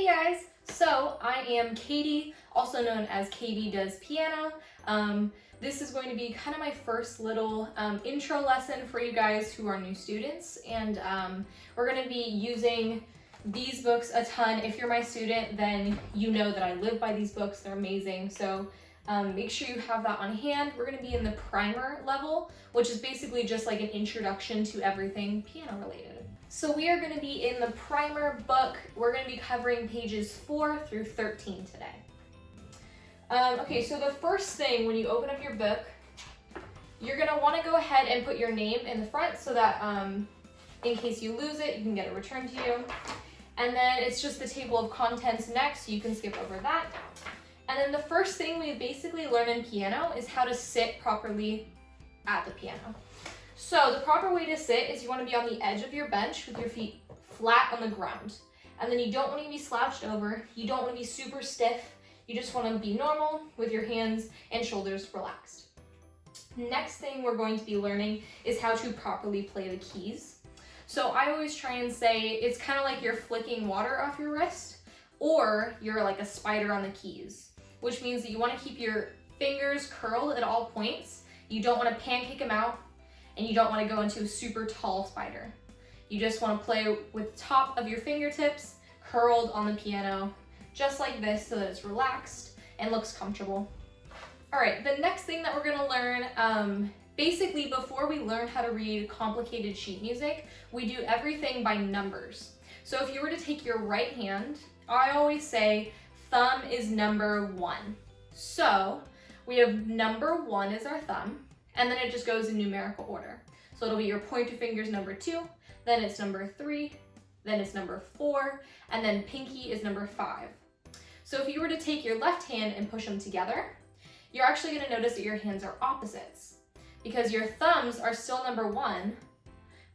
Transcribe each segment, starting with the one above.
Hey guys! So I am Katie, also known as KB Does Piano. This is going to be kind of my first little intro lesson for you guys who are new students, and we're going to be using these books a ton. If you're my student, then you know that I live by these books. They're amazing. So make sure you have that on hand. We're going to be in the primer level, which is basically just like an introduction to everything piano related. So we are going to be in the primer book. We're going to be covering pages 4 through 13 today. Okay, so the first thing when you open up your book, you're going to want to go ahead and put your name in the front so that in case you lose it, you can get it returned to you. And then it's just the table of contents next, so you can skip over that. And then the first thing we basically learn in piano is how to sit properly at the piano. So the proper way to sit is you want to be on the edge of your bench with your feet flat on the ground. And then you don't want to be slouched over, you don't want to be super stiff, you just want to be normal with your hands and shoulders relaxed. Next thing we're going to be learning is how to properly play the keys. So I always try and say it's kind of like you're flicking water off your wrist, or you're like a spider on the keys, which means that you want to keep your fingers curled at all points. You don't want to pancake them out, and you don't want to go into a super tall spider. You just want to play with the top of your fingertips curled on the piano, just like this, so that it's relaxed and looks comfortable. All right, the next thing that we're going to learn, basically before we learn how to read complicated sheet music, we do everything by numbers. So if you were to take your right hand, I always say thumb is number 1. So we have number 1 is our thumb, and then it just goes in numerical order. So it'll be your pointer finger's number 2, then it's number 3, then it's number 4, and then pinky is number 5. So if you were to take your left hand and push them together, you're actually going to notice that your hands are opposites, because your thumbs are still number 1,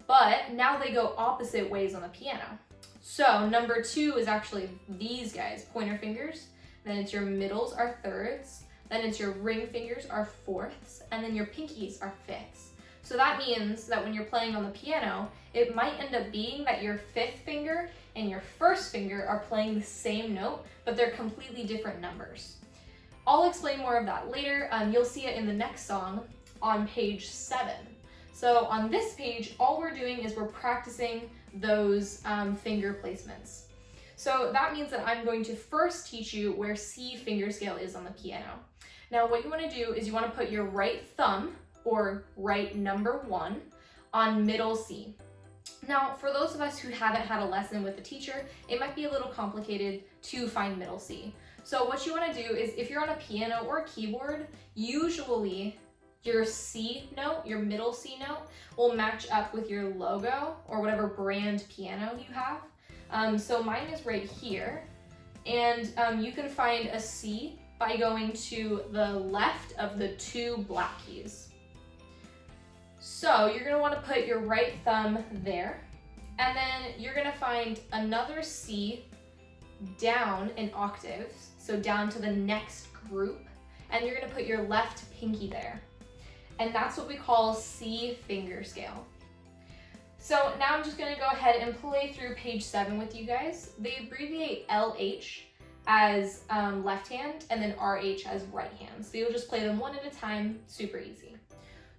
but now they go opposite ways on the piano. So number 2 is actually these guys, pointer fingers, then it's your middles are thirds, then it's your ring fingers are fourths, and then your pinkies are fifths. So that means that when you're playing on the piano, it might end up being that your 5th finger and your 1st finger are playing the same note, but they're completely different numbers. I'll explain more of that later. You'll see it in the next song on page 7. So on this page, all we're doing is we're practicing those finger placements. So that means that I'm going to first teach you where C finger scale is on the piano. Now what you want to do is you want to put your right thumb, or right number 1, on middle C. Now for those of us who haven't had a lesson with a teacher, it might be a little complicated to find middle C. So what you want to do is, if you're on a piano or a keyboard, usually your C note, your middle C note, will match up with your logo or whatever brand piano you have. So mine is right here, and you can find a C by going to the left of the 2 black keys. So you're going to want to put your right thumb there, and then you're going to find another C down in octaves, so down to the next group, and you're going to put your left pinky there. And that's what we call C finger scale. So now I'm just going to go ahead and play through page 7 with you guys. They abbreviate LH as left hand and then RH as right hand. So you'll just play them one at a time, super easy.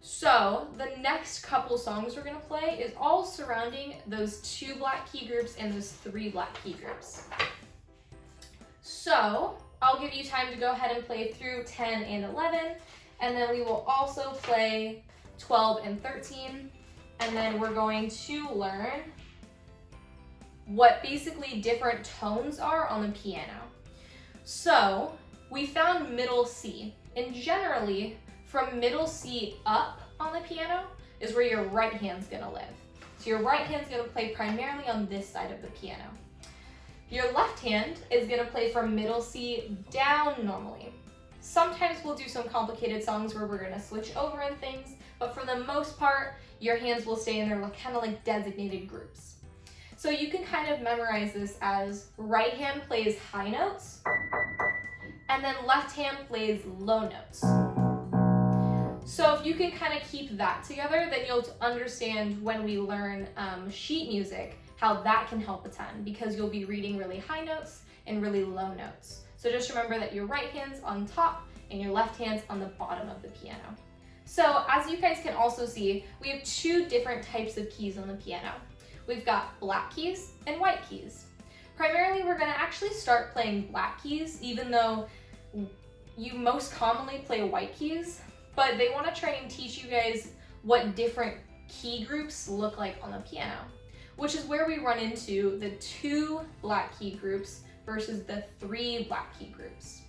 So the next couple songs we're going to play is all surrounding those 2 black key groups and those 3 black key groups. So I'll give you time to go ahead and play through 10 and 11, and then we will also play 12 and 13. And then we're going to learn what basically different tones are on the piano. So we found middle C, and generally from middle C up on the piano is where your right hand's gonna live. So your right hand's gonna play primarily on this side of the piano. Your left hand is gonna play from middle C down normally. Sometimes we'll do some complicated songs where we're gonna switch over and things, but for the most part, your hands will stay in their kind of like designated groups. So you can kind of memorize this as right hand plays high notes, and then left hand plays low notes. So if you can kind of keep that together, then you'll understand when we learn sheet music, how that can help a ton because you'll be reading really high notes and really low notes. So just remember that your right hand's on top and your left hand's on the bottom of the piano. So as you guys can also see, we have two different types of keys on the piano. We've got black keys and white keys. Primarily, we're gonna actually start playing black keys, even though you most commonly play white keys, but they wanna try and teach you guys what different key groups look like on the piano, which is where we run into the 2 black key groups versus the 3 black key groups.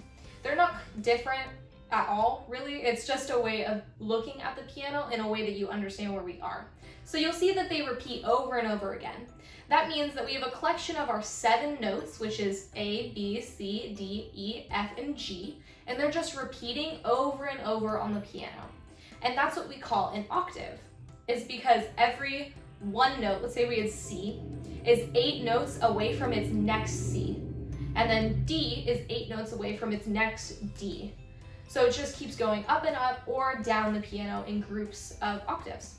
They're not different at all, really. It's just a way of looking at the piano in a way that you understand where we are. So you'll see that they repeat over and over again. That means that we have a collection of our 7 notes, which is A, B, C, D, E, F, and G, and they're just repeating over and over on the piano. And that's what we call an octave. It's because every one note, let's say we had C, is 8 notes away from its next C. And then D is 8 notes away from its next D. So it just keeps going up and up or down the piano in groups of octaves.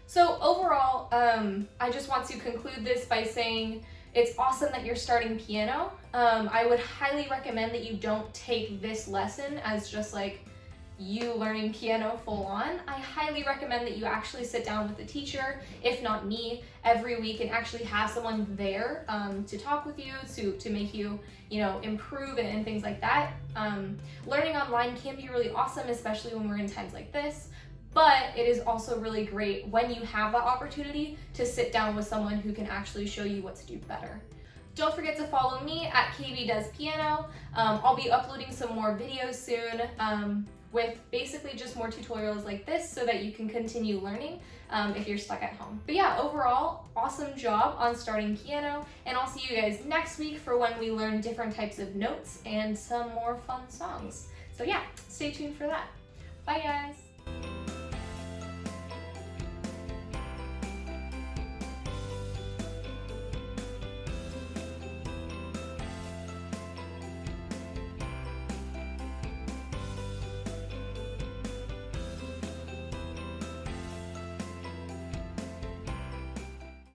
So overall, I just want to conclude this by saying it's awesome that you're starting piano. I would highly recommend that you don't take this lesson as just like you learning piano full on. I highly recommend that you actually sit down with the teacher, if not me, every week and actually have someone there to talk with you, to make you, improve and things like that. Learning online can be really awesome, especially when we're in times like this, but it is also really great when you have that opportunity to sit down with someone who can actually show you what to do better. Don't forget to follow me at KB Does Piano. I'll be uploading some more videos soon with basically just more tutorials like this so that you can continue learning if you're stuck at home. But yeah, overall, awesome job on starting piano, and I'll see you guys next week for when we learn different types of notes and some more fun songs. So yeah, stay tuned for that. Bye guys!